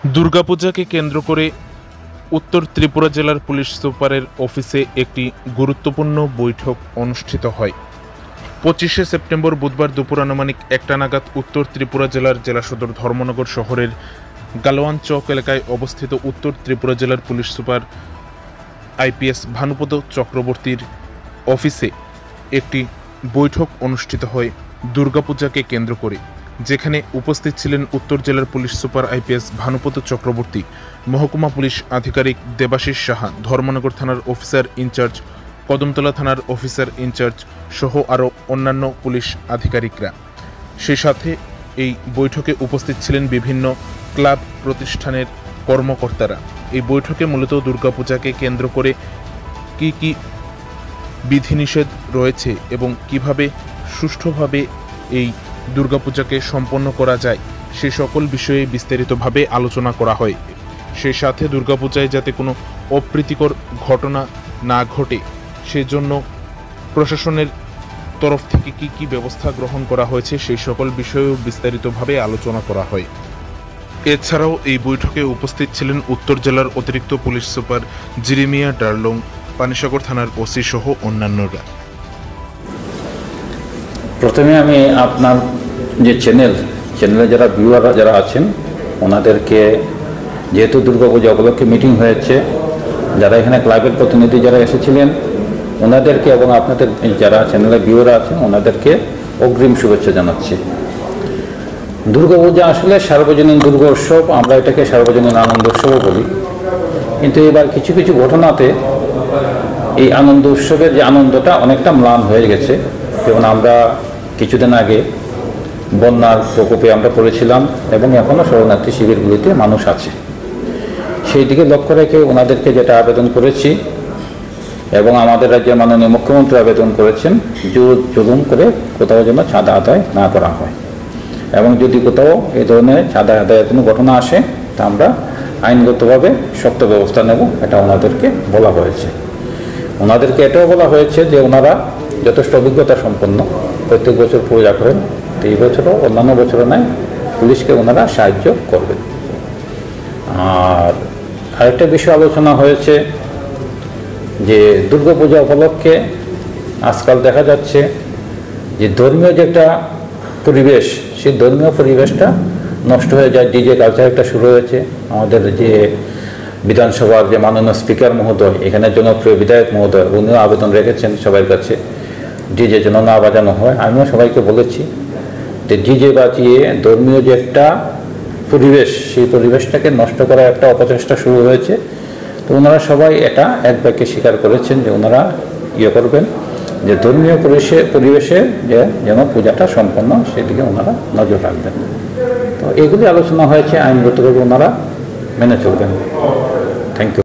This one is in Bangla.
দুর্গাপূজাকে কেন্দ্র করে উত্তর ত্রিপুরা জেলার পুলিশ সুপারের অফিসে একটি গুরুত্বপূর্ণ বৈঠক অনুষ্ঠিত হয়। 25শে সেপ্টেম্বর বুধবার দুপুর আনুমানিক 1টা নাগাদ উত্তর ত্রিপুরা জেলার জেলা সদর ধর্মনগর শহরের গালোয়ান চক এলাকায় অবস্থিত উত্তর ত্রিপুরা জেলার পুলিশ সুপার আইপিএস ভানুপদ চক্রবর্তীর অফিসে একটি বৈঠক অনুষ্ঠিত হয় দুর্গাপূজাকে কেন্দ্র করে, যেখানে উপস্থিত ছিলেন উত্তর জেলার police super IPS Bhanupada Chakraborty, মহকুমা পুলিশ আধিকারিক দেবাশিস সাহা, ধর্মনগর থানার অফিসার ইনচার্জ, কদমতলা থানার অফিসার ইনচার্জ সহ আরও অন্যান্য পুলিশ আধিকারিকরা। সেই সাথে এই বৈঠকে উপস্থিত ছিলেন বিভিন্ন ক্লাব প্রতিষ্ঠানের কর্মকর্তারা। এই বৈঠকে মূলত দুর্গাপূজাকে কেন্দ্র করে কি বিধিনিষেধ রয়েছে এবং কিভাবে সুষ্ঠুভাবে এই দুর্গাপূজাকে সম্পন্ন করা যায় সে সকল বিষয়ে বিস্তারিতভাবে আলোচনা করা হয়। সেই সাথে দুর্গাপূজায় যাতে কোনো অপ্রীতিকর ঘটনা না ঘটে সেজন্য প্রশাসনের তরফ থেকে কি ব্যবস্থা গ্রহণ করা হয়েছে সেই সকল বিষয়েও বিস্তারিতভাবে আলোচনা করা হয়। এছাড়াও এই বৈঠকে উপস্থিত ছিলেন উত্তর জেলার অতিরিক্ত পুলিশ সুপার জিরিমিয়া ডার্লং, পানিসাগর থানার ওসি সহ অন্যান্যরা। প্রথমে আমি আপনার যে চ্যানেলে যারা ভিউয়াররা যারা আছেন ওনাদেরকে, যেহেতু দুর্গাপূজা উপলক্ষে মিটিং হয়েছে, যারা এখানে ক্লাবের প্রতিনিধি যারা এসেছিলেন ওনাদেরকে এবং আপনাদের যারা চ্যানেলের ভিউয়াররা আছেন ওনাদেরকে অগ্রিম শুভেচ্ছা জানাচ্ছি। দুর্গাপূজা আসলে সার্বজনীন দুর্গা উৎসব, আমরা এটাকে সার্বজনীন আনন্দ উৎসবও বলি, কিন্তু এবার কিছু কিছু ঘটনাতে এই আনন্দ উৎসবের যে আনন্দটা অনেকটা ম্লান হয়ে গেছে। যেমন আমরা কিছুদিন আগে বন্যার প্রকোপে আমরা পড়েছিলাম এবং এখনও শরণার্থী শিবিরগুলিতে মানুষ আছে। সেই দিকে লক্ষ্য রেখে ওনাদেরকে যেটা আবেদন করেছি এবং আমাদের রাজ্যের মাননীয় মুখ্যমন্ত্রী আবেদন করেছেন, জুলুম করে কোথাও যেন চাঁদা আদায় না করা হয় এবং যদি কোথাও এই ধরনের চাঁদা আদায়ের কোনো ঘটনা আসে তা আমরা আইনগতভাবে শক্ত ব্যবস্থা নেব, এটা ওনাদেরকে বলা হয়েছে। ওনাদেরকে এটাও বলা হয়েছে যে ওনারা যথেষ্ট অভিজ্ঞতা সম্পন্ন, প্রত্যেক বছর পূজা করেন, তো এই বছরও অন্যান্য বছরও নয়, পুলিশকে ওনারা সাহায্য করবেন। আর আরেকটা বিষয় আলোচনা হয়েছে যে দুর্গাপূজা উপলক্ষে আজকাল দেখা যাচ্ছে যে ধর্মীয় যে একটা পরিবেশ, সেই ধর্মীয় পরিবেশটা নষ্ট হয়ে যায়। ডিজে কালচার একটা শুরু হয়েছে। আমাদের যে বিধানসভার যে মাননীয় স্পিকার মহোদয়, এখানে জনপ্রিয় বিধায়ক মহোদয়, উনিও আবেদন রেখেছেন সবার কাছে ডিজে যেন না বাজানো হয়। আমিও সবাইকে বলেছি যে ডিজে বাজিয়ে ধর্মীয় যে একটা পরিবেশ, সেই পরিবেশটাকে নষ্ট করার একটা অপচেষ্টা শুরু হয়েছে। তো ওনারা সবাই এটা এক বাক্যে স্বীকার করেছেন যে ওনারা করবেন, যে ধর্মীয় পরিবেশে যে যেন পূজাটা সম্পন্ন সেদিকে ওনারা নজর রাখবেন। তো এগুলি আলোচনা হয়েছে, আইনগতভাবে ওনারা মেনে চলবেন। Thank you.